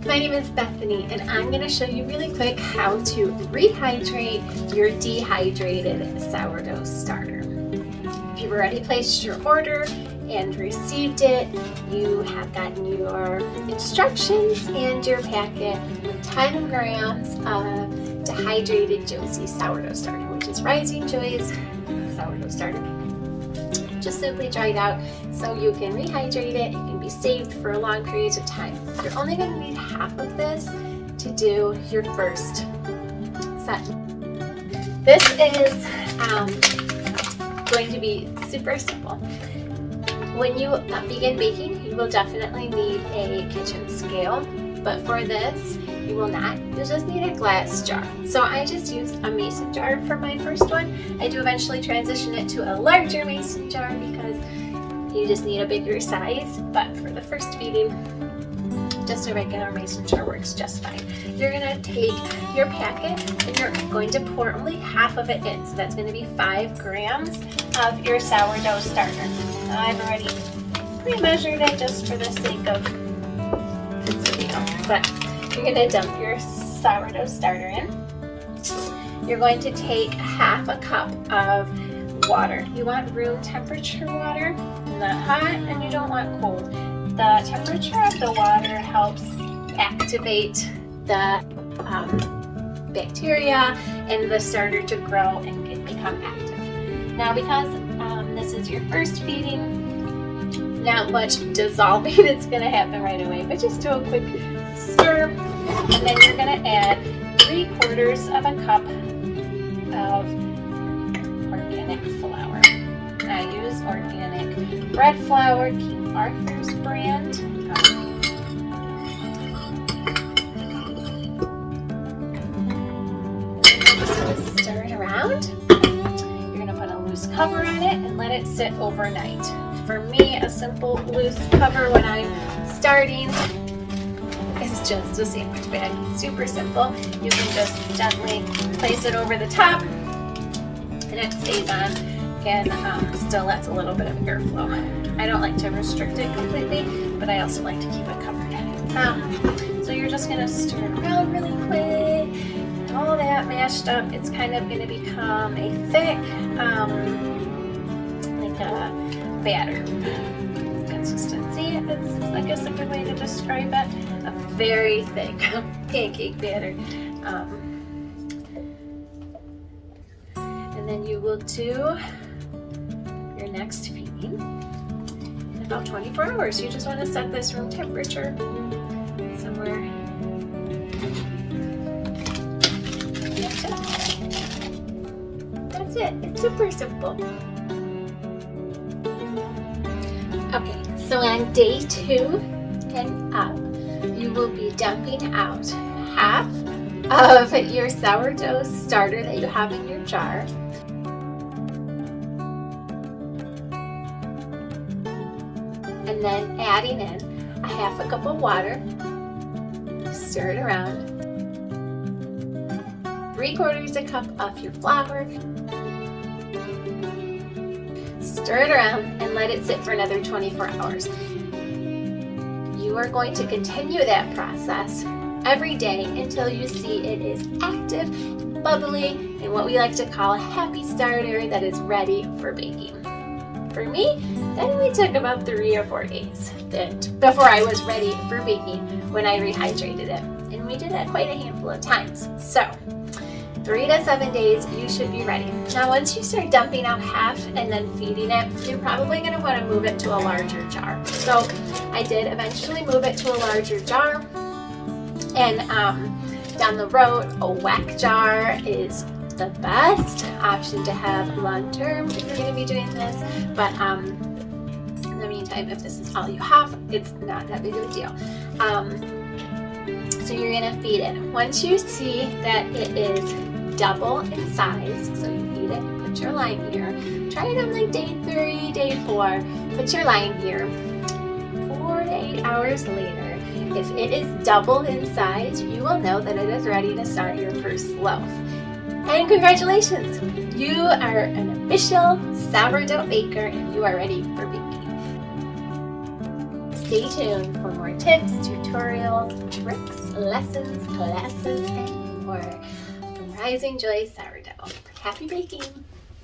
My name is Bethany, and I'm going to show you really quick how to rehydrate your dehydrated sourdough starter. If you've already placed your order and received it, you have gotten your instructions and your packet with 10 grams of dehydrated Josie sourdough starter, which is Rising Joy's sourdough starter. Just simply dried out so you can rehydrate it. It can be saved for long periods of time. You're only going to need half of this to do your first set. This is going to be super simple. When you begin baking, you will definitely need a kitchen scale, but for this, you will not. You'll just need a glass jar. So I just used a mason jar for my first one. I do eventually transition it to a larger mason jar because you just need a bigger size, but for the first feeding, just a regular mason jar works just fine. You're gonna take your packet and you're going to pour only half of it in. So that's gonna be 5 grams of your sourdough starter. Now I've already pre-measured it just for the sake of this video, but you're gonna dump your sourdough starter in. You're going to take half a cup of water. You want room temperature water, not hot, and you don't want cold. The temperature of the water helps activate the bacteria in the starter to grow and become active. Now, because this is your first feeding, not much dissolving is going to happen right away, but just do a quick stir, and then you're going to add 3/4 of a cup of organic flour. I use organic bread flour, King Arthur's brand. Just stir it around. You're going to put a loose cover on it and let it sit overnight. For me, a simple loose cover when I'm starting is just a sandwich bag. Super simple. You can just gently place it over the top and it stays on and still lets a little bit of airflow. I don't like to restrict it completely, but I also like to keep it covered. So you're just going to stir it around really quick. And all that mashed up, it's kind of going to become a thick, like a batter consistency is, I guess, a good way to describe it. A very thick pancake batter. And then you will do your next feeding in about 24 hours. You just want to set this room temperature somewhere. That's it. It's super simple. Okay, so on day 2 and up, you will be dumping out half of your sourdough starter that you have in your jar. And then adding in a half a cup of water. Stir it around. 3/4 a cup of your flour. Stir it around and let it sit for another 24 hours. You are going to continue that process every day until you see it is active, bubbly, and what we like to call a happy starter that is ready for baking. For me, that only took about 3 or 4 days before I was ready for baking when I rehydrated it. And we did it quite a handful of times. So 3 to 7 days, you should be ready. Now, once you start dumping out half and then feeding it, you're probably going to want to move it to a larger jar. So I did eventually move it to a larger jar. And down the road, a whack jar is the best option to have long term if you're going to be doing this. But in the meantime, if this is all you have, it's not that big of a deal. So you're going to feed it. Once you see that it is double in size, so you feed it, put your line here. Try it on like day 3, day 4. Put your line here. 4 to 8 hours later, if it is double in size, you will know that it is ready to start your first loaf. And congratulations! You are an official sourdough baker and you are ready for baking. Stay tuned for more tips, tutorials, tricks, lessons, classes, and more from Rising Joy Sourdough. Happy baking!